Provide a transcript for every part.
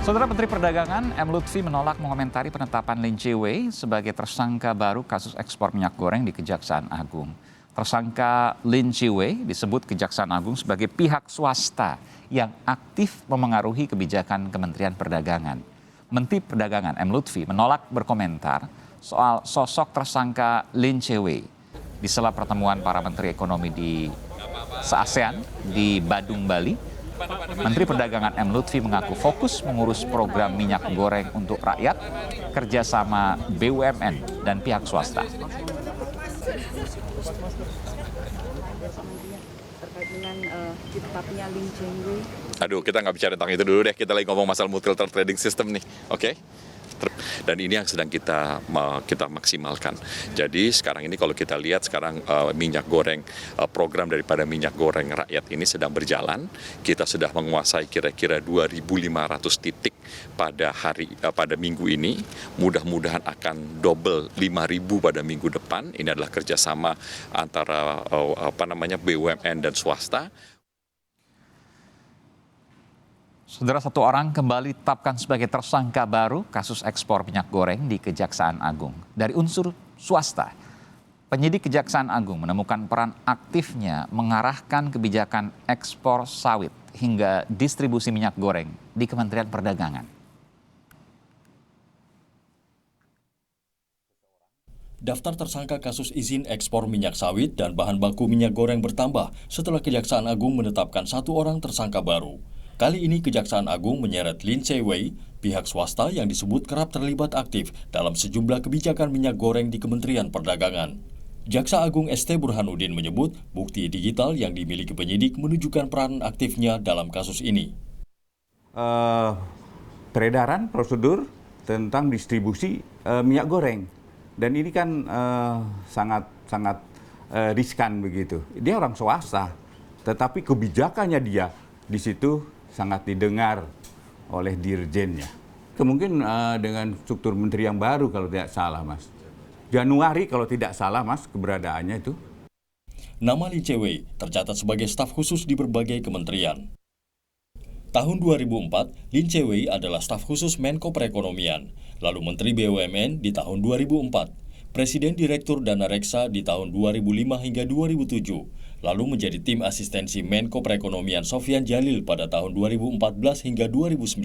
Saudara Menteri Perdagangan M. Lutfi menolak mengomentari penetapan Lin Che-wei sebagai tersangka baru kasus ekspor minyak goreng di Kejaksaan Agung. Tersangka Lin Che-wei disebut Kejaksaan Agung sebagai pihak swasta yang aktif memengaruhi kebijakan Kementerian Perdagangan. Menteri Perdagangan M. Lutfi menolak berkomentar soal sosok tersangka Lin Che-wei di sela pertemuan para menteri ekonomi di se-ASEAN di Badung, Bali. Menteri Perdagangan M. Lutfi mengaku fokus mengurus program minyak goreng untuk rakyat, kerjasama BUMN dan pihak swasta. Terkait dengan ditetapnya Lin Che-wei. Aduh, kita nggak bicara tentang itu dulu deh. Kita lagi ngomong masalah multi-lateral trading system nih, oke? Dan ini yang sedang kita maksimalkan. Jadi sekarang ini kalau kita lihat sekarang minyak goreng, program daripada minyak goreng rakyat ini sedang berjalan. Kita sudah menguasai kira-kira 2.500 titik pada minggu ini. Mudah-mudahan akan double 5.000 pada minggu depan. Ini adalah kerjasama antara BUMN dan swasta. Saudara, satu orang kembali ditetapkan sebagai tersangka baru kasus ekspor minyak goreng di Kejaksaan Agung. Dari unsur swasta, penyidik Kejaksaan Agung menemukan peran aktifnya mengarahkan kebijakan ekspor sawit hingga distribusi minyak goreng di Kementerian Perdagangan. Daftar tersangka kasus izin ekspor minyak sawit dan bahan baku minyak goreng bertambah setelah Kejaksaan Agung menetapkan satu orang tersangka baru. Kali ini Kejaksaan Agung menyeret Lin Che-wei, pihak swasta yang disebut kerap terlibat aktif dalam sejumlah kebijakan minyak goreng di Kementerian Perdagangan. Jaksa Agung ST Burhanuddin menyebut bukti digital yang dimiliki penyidik menunjukkan peran aktifnya dalam kasus ini. Peredaran prosedur tentang distribusi minyak goreng. Dan ini kan sangat riskan begitu. Dia orang swasta, tetapi kebijakannya dia di situ sangat didengar oleh dirjennya. Kemungkinan dengan struktur menteri yang baru kalau tidak salah, Mas. Januari kalau tidak salah, Mas, keberadaannya itu. Nama Lin Che-wei tercatat sebagai staf khusus di berbagai kementerian. Tahun 2004, Lin Che-wei adalah staf khusus Menko Perekonomian, lalu Menteri BUMN di tahun 2004, Presiden Direktur Dana Reksa di tahun 2005 hingga 2007, lalu menjadi tim asistensi Menko Perekonomian Sofyan Djalil pada tahun 2014 hingga 2019,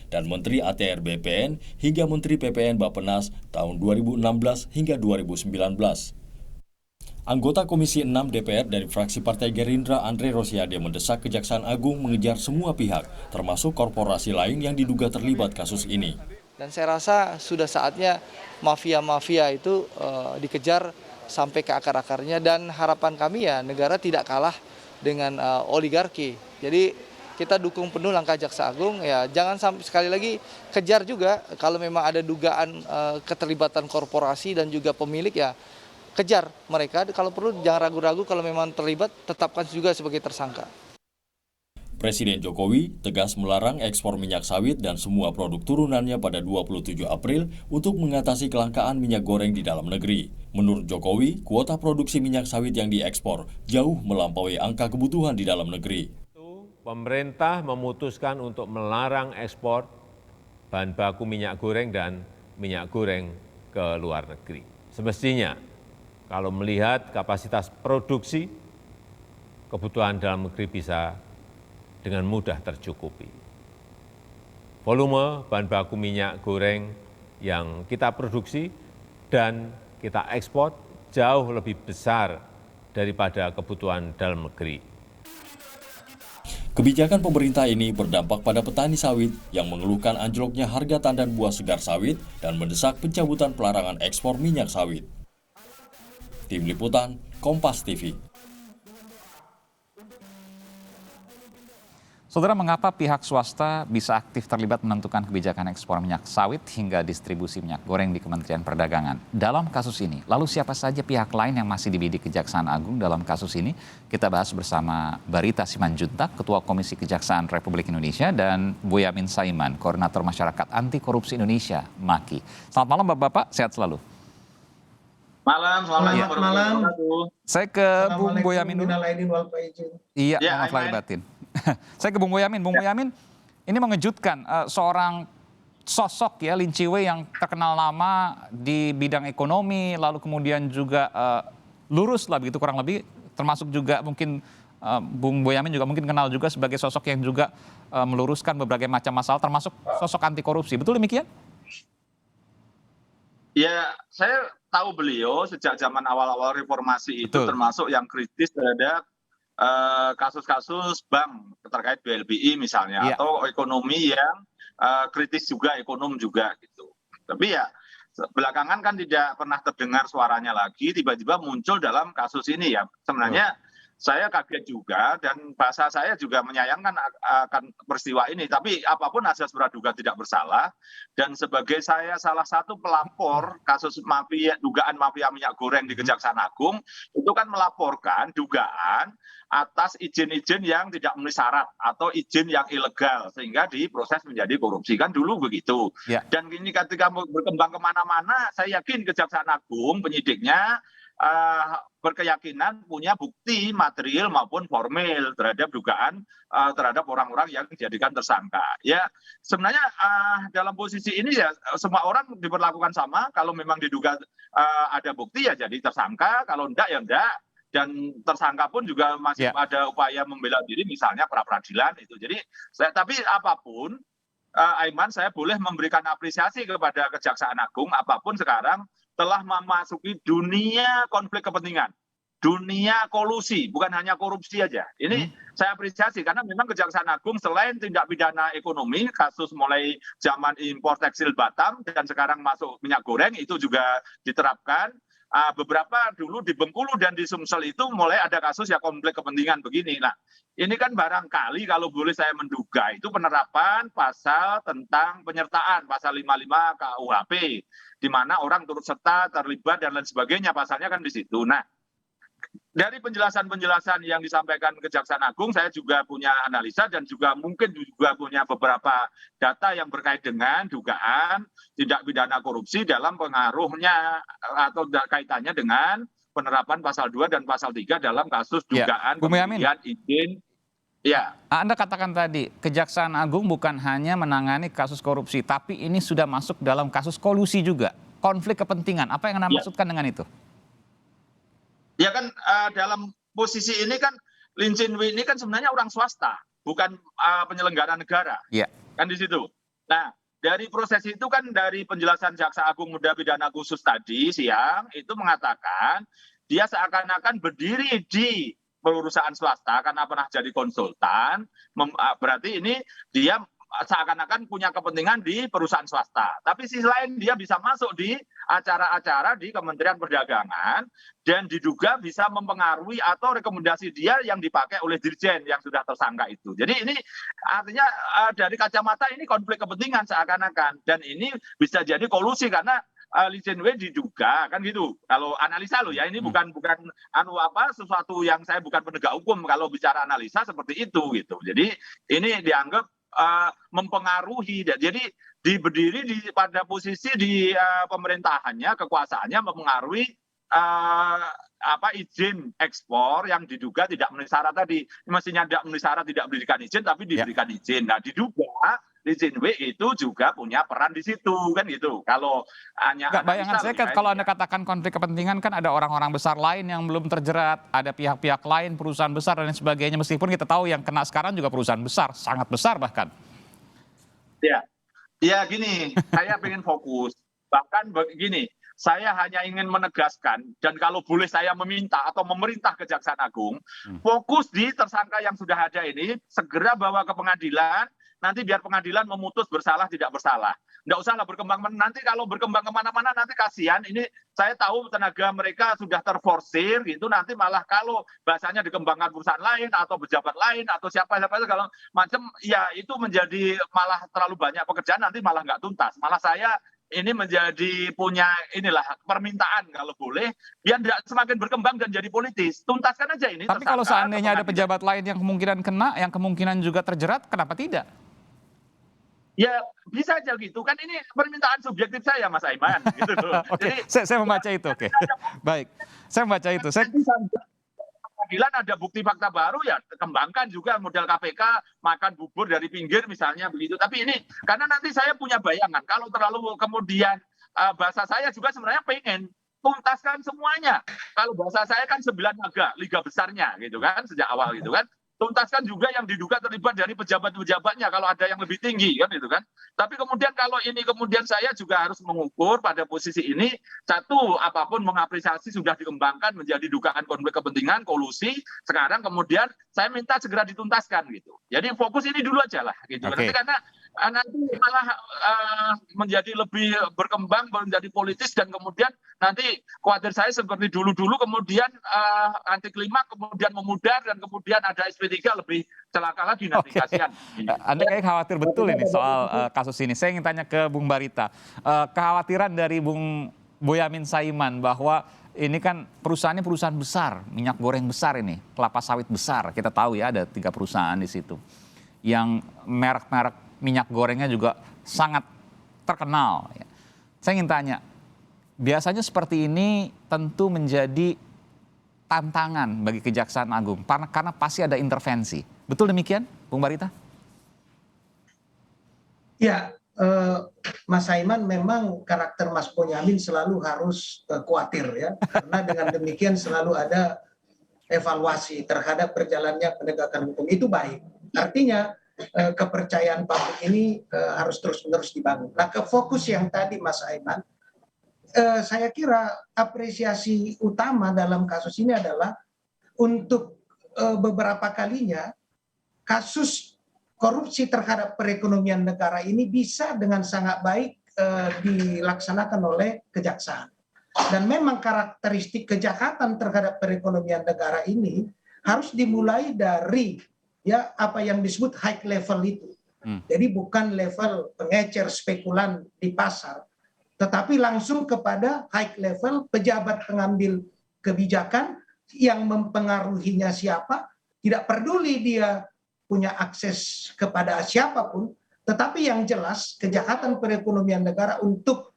dan Menteri ATR BPN hingga Menteri PPN Bappenas tahun 2016 hingga 2019. Anggota Komisi 6 DPR dari fraksi Partai Gerindra Andre Rosiade mendesak Kejaksaan Agung mengejar semua pihak, termasuk korporasi lain yang diduga terlibat kasus ini. Dan saya rasa sudah saatnya mafia-mafia itu dikejar sampai ke akar-akarnya, dan harapan kami ya negara tidak kalah dengan oligarki. Jadi kita dukung penuh langkah Jaksa Agung, ya jangan sampai, sekali lagi kejar juga kalau memang ada dugaan keterlibatan korporasi dan juga pemilik, ya kejar mereka. Kalau perlu jangan ragu-ragu, kalau memang terlibat tetapkan juga sebagai tersangka. Presiden Jokowi tegas melarang ekspor minyak sawit dan semua produk turunannya pada 27 April untuk mengatasi kelangkaan minyak goreng di dalam negeri. Menurut Jokowi, kuota produksi minyak sawit yang diekspor jauh melampaui angka kebutuhan di dalam negeri. Pemerintah memutuskan untuk melarang ekspor bahan baku minyak goreng dan minyak goreng ke luar negeri. Semestinya, kalau melihat kapasitas produksi, kebutuhan dalam negeri bisa dengan mudah tercukupi. Volume bahan baku minyak goreng yang kita produksi dan kita ekspor jauh lebih besar daripada kebutuhan dalam negeri. Kebijakan pemerintah ini berdampak pada petani sawit yang mengeluhkan anjloknya harga tandan buah segar sawit dan mendesak pencabutan pelarangan ekspor minyak sawit. Tim Liputan, Kompas TV. Saudara, mengapa pihak swasta bisa aktif terlibat menentukan kebijakan ekspor minyak sawit hingga distribusi minyak goreng di Kementerian Perdagangan? Dalam kasus ini, lalu siapa saja pihak lain yang masih dibidik Kejaksaan Agung dalam kasus ini? Kita bahas bersama Barita Simanjuntak, Ketua Komisi Kejaksaan Republik Indonesia, dan Boyamin Saiman, Koordinator Masyarakat Anti Korupsi Indonesia, MAKI. Selamat malam Bapak-Bapak, sehat selalu. Selamat malam. Saya ke Bung Boyamin dulu. Iya, maaf lahir batin. Saya ke Bung Boyamin. Bung Boyamin, Ini mengejutkan, seorang sosok ya Lin Chiwe yang terkenal lama di bidang ekonomi, lalu kemudian juga lurus lah begitu kurang lebih, termasuk juga mungkin Bung Boyamin juga mungkin kenal juga sebagai sosok yang juga meluruskan berbagai macam masalah, termasuk sosok anti korupsi. Betul demikian? Ya, saya tahu beliau sejak zaman awal-awal reformasi itu Betul. termasuk yang kritis terhadap kasus-kasus bank terkait BLBI misalnya, Iya. atau ekonomi yang kritis juga, ekonom juga gitu. Tapi ya belakangan kan tidak pernah terdengar suaranya lagi, tiba-tiba muncul dalam kasus ini ya. Sebenarnya saya kaget juga dan bahasa saya juga menyayangkan akan peristiwa ini. Tapi apapun asas praduga tidak bersalah, dan sebagai saya salah satu pelapor kasus mafia, dugaan mafia minyak goreng di Kejaksaan Agung, itu kan melaporkan dugaan atas izin-izin yang tidak memenuhi syarat atau izin yang ilegal sehingga diproses menjadi korupsi, kan dulu begitu. Ya. Dan ini ketika berkembang kemana-mana, saya yakin Kejaksaan Agung penyidiknya berkeyakinan punya bukti material maupun formil terhadap dugaan terhadap orang-orang yang dijadikan tersangka. Ya, sebenarnya dalam posisi ini ya semua orang diperlakukan sama. Kalau memang diduga ada bukti ya jadi tersangka, kalau enggak ya enggak. Dan tersangka pun juga masih ada upaya membela diri, misalnya pra peradilan itu. Jadi tapi apapun, Aiman, saya boleh memberikan apresiasi kepada Kejaksaan Agung apapun sekarang telah memasuki dunia konflik kepentingan, dunia kolusi, bukan hanya korupsi aja. Ini saya apresiasi karena memang Kejaksaan Agung selain tindak pidana ekonomi, kasus mulai zaman impor tekstil Batam dan sekarang masuk minyak goreng itu juga diterapkan. Beberapa dulu di Bengkulu dan di Sumsel itu mulai ada kasus ya konflik kepentingan begini. Nah, ini kan barangkali kalau boleh saya menduga itu penerapan pasal tentang penyertaan, pasal 55 KUHP, di mana orang turut serta, terlibat dan lain sebagainya, pasalnya kan di situ. Nah, dari penjelasan-penjelasan yang disampaikan Kejaksaan Agung, saya juga punya analisa dan juga mungkin juga punya beberapa data yang berkait dengan dugaan tindak pidana korupsi dalam pengaruhnya atau kaitannya dengan penerapan pasal 2 dan pasal 3 dalam kasus dugaan pemberian izin. Ya. Anda katakan tadi, Kejaksaan Agung bukan hanya menangani kasus korupsi, tapi ini sudah masuk dalam kasus kolusi juga, konflik kepentingan. Apa yang Anda maksudkan dengan itu? Ya kan dalam posisi ini kan Lin Chiwe ini kan sebenarnya orang swasta, bukan penyelenggara negara. Iya. Kan di situ. Nah, dari proses itu kan dari penjelasan Jaksa Agung Muda Pidana Khusus tadi siang itu mengatakan dia seakan-akan berdiri di perusahaan swasta karena pernah jadi konsultan, berarti ini dia seakan-akan punya kepentingan di perusahaan swasta. Tapi sisi lain dia bisa masuk di acara-acara di Kementerian Perdagangan dan diduga bisa mempengaruhi atau rekomendasi dia yang dipakai oleh dirjen yang sudah tersangka itu. Jadi ini artinya dari kacamata ini konflik kepentingan seakan-akan, dan ini bisa jadi kolusi karena Lin Chiwe diduga kan gitu. Kalau analisa lo ya, ini bukan sesuatu yang saya bukan penegak hukum, kalau bicara analisa seperti itu gitu. Jadi ini dianggap mempengaruhi, jadi berdiri pada posisi di pemerintahannya, kekuasaannya mempengaruhi izin ekspor yang diduga tidak memenuhi syarat tadi. Mestinya tidak memenuhi syarat, tidak diberikan izin, tapi diberikan izin. Nah, diduga Lin Chiwe itu juga punya peran di situ kan gitu. Kalau hanya bayangan saya kan kalau Anda katakan konflik kepentingan kan ada orang-orang besar lain yang belum terjerat, ada pihak-pihak lain, perusahaan besar dan lain sebagainya, meskipun kita tahu yang kena sekarang juga perusahaan besar, sangat besar bahkan. Ya gini, saya pengen fokus. Bahkan begini, saya hanya ingin menegaskan dan kalau boleh saya meminta atau memerintah Kejaksaan Agung fokus di tersangka yang sudah ada ini, segera bawa ke pengadilan. Nanti biar pengadilan memutus bersalah tidak bersalah. Nggak usahlah berkembang, nanti kalau berkembang kemana-mana nanti kasihan. Ini saya tahu tenaga mereka sudah terforsir gitu, nanti malah kalau bahasanya dikembangkan perusahaan lain atau pejabat lain atau siapa kalau macam ya itu menjadi malah terlalu banyak pekerjaan, nanti malah nggak tuntas. Malah saya ini menjadi punya permintaan kalau boleh biar tidak semakin berkembang dan jadi politis. Tuntaskan aja ini. Tapi kalau seandainya ada pejabat lain yang kemungkinan kena, yang kemungkinan juga terjerat, kenapa tidak? Ya bisa aja gitu kan, ini permintaan subjektif saya Mas Aiman gitu. Oke, saya membaca itu. Oke. Baik, saya membaca itu. peradilan ada bukti fakta baru ya kembangkan juga model KPK makan bubur dari pinggir misalnya begitu. Tapi ini karena nanti saya punya bayangan kalau terlalu kemudian bahasa saya juga sebenarnya pengen tuntaskan semuanya. Kalau bahasa saya kan 9 liga besarnya gitu kan sejak awal gitu kan. Tuntaskan juga yang diduga terlibat dari pejabat-pejabatnya kalau ada yang lebih tinggi kan itu kan. Tapi kemudian kalau ini kemudian saya juga harus mengukur pada posisi ini satu apapun mengapresiasi sudah dikembangkan menjadi dugaan konflik kepentingan kolusi sekarang kemudian saya minta segera dituntaskan gitu. Jadi fokus ini dulu aja lah gitu. Oke. Nanti karena nanti malah menjadi lebih berkembang menjadi politis dan kemudian nanti khawatir saya seperti dulu-dulu kemudian anti klimaks kemudian memudar dan kemudian ada SP3 lebih celaka lagi nanti kasihan. Anda kayak khawatir betul ini soal kasus ini. Saya ingin tanya ke Bung Barita. Kekhawatiran dari Bung Boyamin Saiman bahwa ini kan perusahaannya perusahaan besar, minyak goreng besar ini, kelapa sawit besar. Kita tahu ya ada 3 perusahaan di situ. Yang merek-merek minyak gorengnya juga sangat terkenal. Saya ingin tanya, biasanya seperti ini tentu menjadi tantangan bagi Kejaksaan Agung karena pasti ada intervensi. Betul demikian, Bung Barita? Ya, Mas Saiman memang karakter Mas Boyamin selalu harus khawatir ya, karena dengan demikian selalu ada evaluasi terhadap berjalannya penegakan hukum itu baik. Artinya kepercayaan publik ini harus terus-menerus dibangun. Nah, ke fokus yang tadi Mas Aiman, saya kira apresiasi utama dalam kasus ini adalah untuk beberapa kalinya kasus korupsi terhadap perekonomian negara ini bisa dengan sangat baik dilaksanakan oleh kejaksaan. Dan memang karakteristik kejahatan terhadap perekonomian negara ini harus dimulai dari ya apa yang disebut high level itu. Jadi bukan level pengecer spekulan di pasar, tetapi langsung kepada high level pejabat pengambil kebijakan yang mempengaruhinya siapa, tidak peduli dia punya akses kepada siapapun, tetapi yang jelas kejahatan perekonomian negara untuk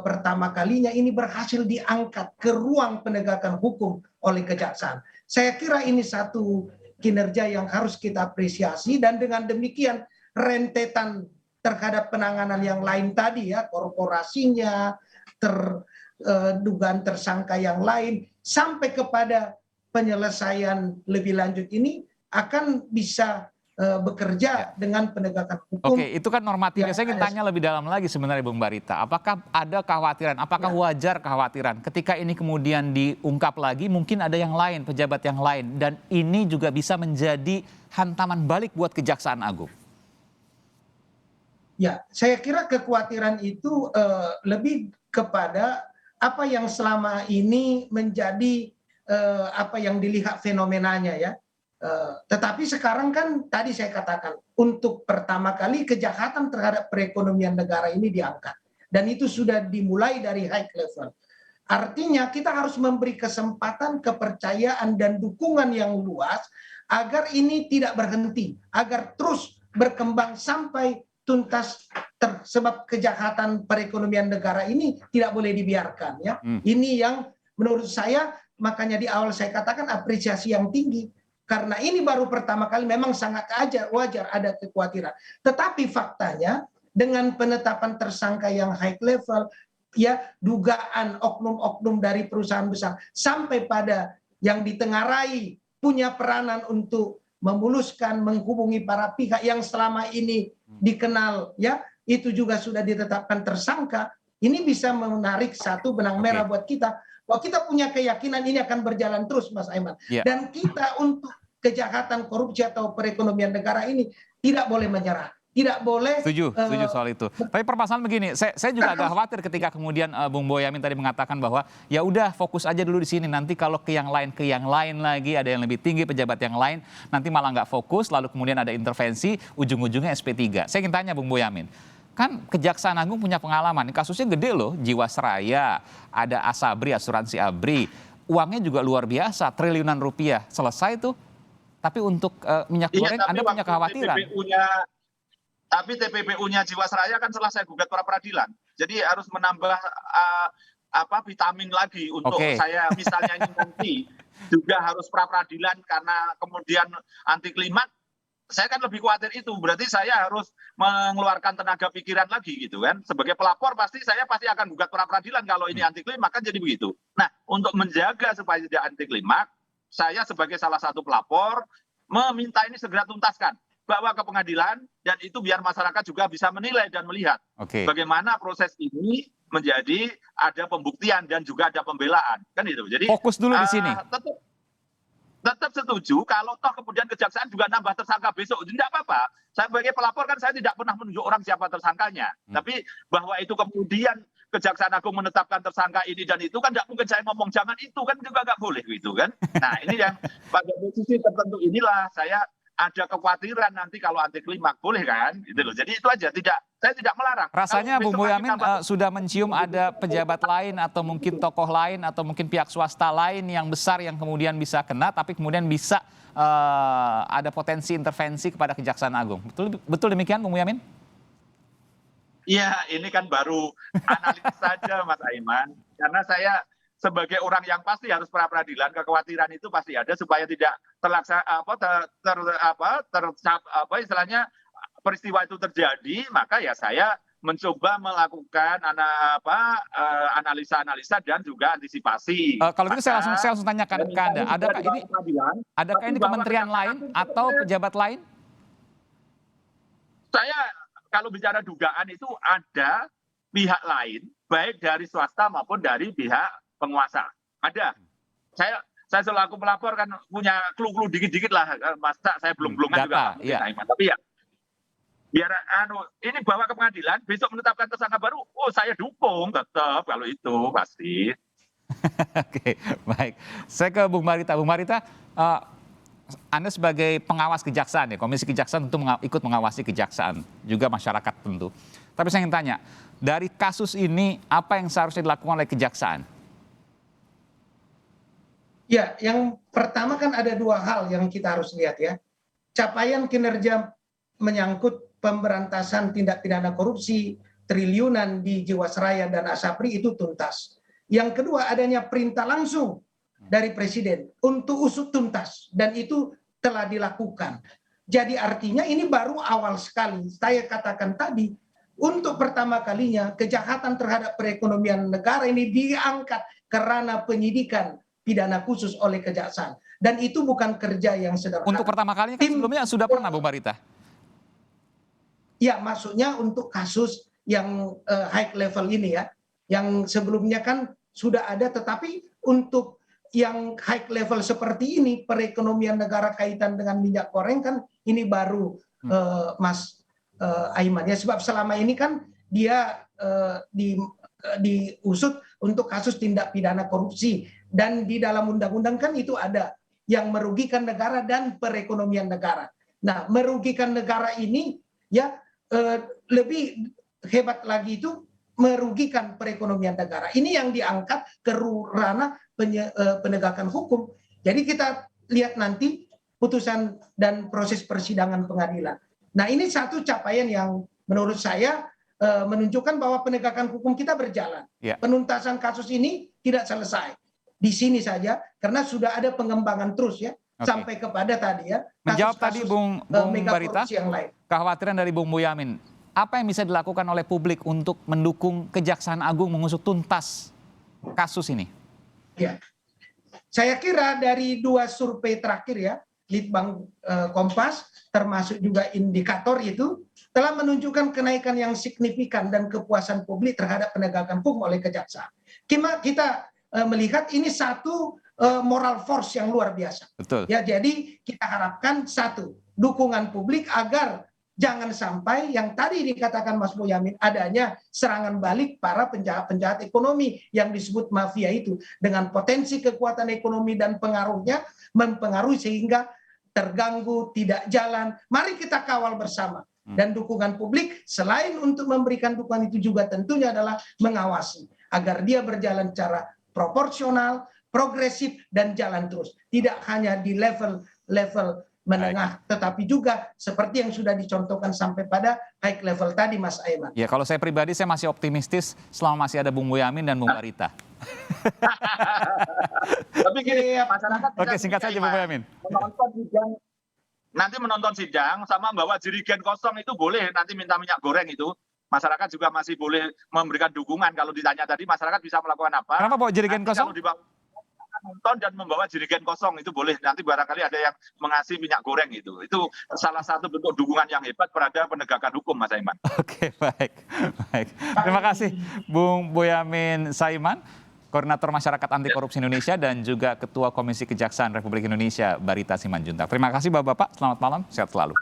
pertama kalinya ini berhasil diangkat ke ruang penegakan hukum oleh kejaksaan. Saya kira ini satu kinerja yang harus kita apresiasi dan dengan demikian rentetan terhadap penanganan yang lain tadi ya, korporasinya, dugaan tersangka yang lain sampai kepada penyelesaian lebih lanjut ini akan bisa bekerja dengan penegakan hukum. Oke, itu kan normatifnya. Saya ingin tanya lebih dalam lagi sebenarnya Bung Barita. Apakah ada kekhawatiran, apakah wajar kekhawatiran ketika ini kemudian diungkap lagi, mungkin ada yang lain, pejabat yang lain. Dan ini juga bisa menjadi hantaman balik buat Kejaksaan Agung. Ya, saya kira kekhawatiran itu lebih kepada apa yang selama ini menjadi apa yang dilihat fenomenanya ya. Tetapi sekarang kan tadi saya katakan untuk pertama kali kejahatan terhadap perekonomian negara ini diangkat dan itu sudah dimulai dari high level. Artinya kita harus memberi kesempatan, kepercayaan dan dukungan yang luas agar ini tidak berhenti, agar terus berkembang sampai tuntas sebab kejahatan perekonomian negara ini tidak boleh dibiarkan ya. Ini yang menurut saya makanya di awal saya katakan apresiasi yang tinggi. Karena ini baru pertama kali memang sangat wajar ada kekhawatiran. Tetapi faktanya dengan penetapan tersangka yang high level, ya dugaan oknum-oknum dari perusahaan besar sampai pada yang ditengarai punya peranan untuk memuluskan, menghubungi para pihak yang selama ini dikenal, ya itu juga sudah ditetapkan tersangka. Ini bisa menarik satu benang merah buat kita. Bahwa kita punya keyakinan ini akan berjalan terus, Mas Aiman. Dan kita untuk kejahatan korupsi atau perekonomian negara ini tidak boleh menyerah, tidak boleh. Setuju soal itu. Tapi permasalahan begini, saya juga agak khawatir ketika kemudian Bung Boyamin tadi mengatakan bahwa ya udah fokus aja dulu di sini. Nanti kalau ke yang lain lagi, ada yang lebih tinggi pejabat yang lain, nanti malah nggak fokus, lalu kemudian ada intervensi, ujung-ujungnya SP3. Saya ingin tanya Bung Boyamin, kan Kejaksaan Agung punya pengalaman, kasusnya gede loh, Jiwasraya, ada Asabri, asuransi Abri, uangnya juga luar biasa, triliunan rupiah, selesai tuh. Tapi untuk minyak goreng Anda punya kekhawatiran. Tapi TPPU-nya Jiwasraya kan selesai gugat pra peradilan. Jadi harus menambah vitamin lagi untuk Oke. saya misalnya ini nanti juga harus pra peradilan karena kemudian anti klimaks. Saya kan lebih khawatir itu, berarti saya harus mengeluarkan tenaga pikiran lagi gitu kan. Sebagai pelapor saya pasti akan gugat pra peradilan kalau ini anti klimaks, kan jadi begitu. Nah, untuk menjaga supaya tidak anti klimaks, saya sebagai salah satu pelapor meminta ini segera tuntaskan, bawa ke pengadilan, dan itu biar masyarakat juga bisa menilai dan melihat Oke. bagaimana proses ini menjadi ada pembuktian dan juga ada pembelaan, kan itu. Jadi Fokus dulu di sini. tetap setuju kalau toh kemudian kejaksaan juga nambah tersangka besok, tidak apa-apa. Saya sebagai pelapor kan saya tidak pernah menunjuk orang siapa tersangkanya. Tapi bahwa itu kemudian Kejaksaan Agung menetapkan tersangka ini dan itu kan tidak mungkin saya ngomong jangan itu, kan juga nggak boleh gitu kan. Nah ini yang pada posisi tertentu inilah saya ada kekhawatiran nanti kalau anti klimaks, boleh kan gitu loh. Jadi itu aja, saya tidak melarang. Rasanya Kalau Bung besok Boyamin kita sudah mencium ada pejabat lain atau mungkin tokoh lain atau mungkin pihak swasta lain yang besar yang kemudian bisa kena, tapi kemudian bisa ada potensi intervensi kepada Kejaksaan Agung. Betul demikian Bung Boyamin? Iya, ini kan baru analisis saja Mas Aiman. Karena saya sebagai orang yang pasti harus pra peradilan, kekhawatiran itu pasti ada supaya tidak istilahnya peristiwa itu terjadi, maka ya saya mencoba melakukan analisa-analisa dan juga antisipasi. Kalau gitu saya langsung tanyakan ke Anda, adakah ini kementerian lain atau pejabat lain? Saya kalau bicara dugaan itu ada pihak lain, baik dari swasta maupun dari pihak penguasa. Ada. Saya selaku pelapor kan punya clue-clue dikit-dikit lah. Masa saya belum-belum juga. Iya. Tapi ya biar ini bawa ke pengadilan, besok menetapkan tersangka baru, saya dukung tetap kalau itu pasti. Oke, baik. Saya ke Bung Marita. Bung Marita, Anda sebagai pengawas kejaksaan ya, Komisi Kejaksaan tentu ikut mengawasi kejaksaan, juga masyarakat tentu. Tapi saya ingin tanya, dari kasus ini apa yang seharusnya dilakukan oleh kejaksaan? Ya, yang pertama kan ada dua hal yang kita harus lihat ya. Capaian kinerja menyangkut pemberantasan tindak pidana korupsi triliunan di Jiwasraya dan Asapri itu tuntas. Yang kedua adanya perintah langsung dari Presiden untuk usut tuntas dan itu telah dilakukan. Jadi artinya ini baru awal sekali. Saya katakan tadi, untuk pertama kalinya kejahatan terhadap perekonomian negara ini diangkat ke ranah penyidikan pidana khusus oleh kejaksaan. Dan itu bukan kerja yang sederhana. Untuk pertama kalinya kan sebelumnya sudah pernah Bung Marita? Ya, maksudnya untuk kasus yang high level ini ya. Yang sebelumnya kan sudah ada, tetapi untuk yang high level seperti ini, perekonomian negara kaitan dengan minyak goreng kan ini baru Mas Aiman. Ya, sebab selama ini kan dia diusut untuk kasus tindak pidana korupsi. Dan di dalam undang-undang kan itu ada yang merugikan negara dan perekonomian negara. Nah, merugikan negara ini ya lebih hebat lagi itu merugikan perekonomian negara. Ini yang diangkat ke ranah penegakan hukum. Jadi kita lihat nanti putusan dan proses persidangan pengadilan. Nah, ini satu capaian yang menurut saya menunjukkan bahwa penegakan hukum kita berjalan. Ya. Penuntasan kasus ini tidak selesai di sini saja karena sudah ada pengembangan terus ya. Oke. Sampai kepada tadi ya. Menjawab tadi Bung Marita, yang lain. kekhawatiran dari Bung Boyamin, apa yang bisa dilakukan oleh publik untuk mendukung Kejaksaan Agung mengusut tuntas kasus ini? Ya, saya kira dari dua survei terakhir ya, Litbang Kompas, termasuk juga indikator itu, telah menunjukkan kenaikan yang signifikan dan kepuasan publik terhadap penegakan hukum oleh kejaksaan. Kita melihat ini satu moral force yang luar biasa. Betul. Ya, jadi kita harapkan satu, dukungan publik agar jangan sampai yang tadi dikatakan Mas Boyamin adanya serangan balik para penjahat-penjahat ekonomi yang disebut mafia itu dengan potensi kekuatan ekonomi dan pengaruhnya mempengaruhi sehingga terganggu, tidak jalan. Mari kita kawal bersama. Dan dukungan publik selain untuk memberikan dukungan itu juga tentunya adalah mengawasi agar dia berjalan secara proporsional, progresif dan jalan terus. Tidak hanya di level menengah, tetapi juga seperti yang sudah dicontohkan sampai pada high level tadi, Mas Aiman. Ya, kalau saya pribadi saya masih optimistis selama masih ada Bung Boyamin dan Bung Barita. Tapi gini, masyarakat Oke, singkat saja Bung Boyamin. Nanti menonton sidang sama bawa jerigen kosong itu boleh, nanti minta minyak goreng itu. Masyarakat juga masih boleh memberikan dukungan. Kalau ditanya tadi masyarakat bisa melakukan apa? Kenapa bawa jerigen Nanti kosong? Kalau dibawa nonton dan membawa jerigen kosong itu boleh. Nanti barangkali ada yang mengasih minyak goreng itu. Itu salah satu bentuk dukungan yang hebat terhadap penegakan hukum, Mas Aiman. Oke, baik. Terima kasih Bung Boyamin Saiman, Koordinator Masyarakat Anti Korupsi Indonesia dan juga Ketua Komisi Kejaksaan Republik Indonesia Barita Simanjuntak. Terima kasih Bapak-bapak, selamat malam, sehat selalu.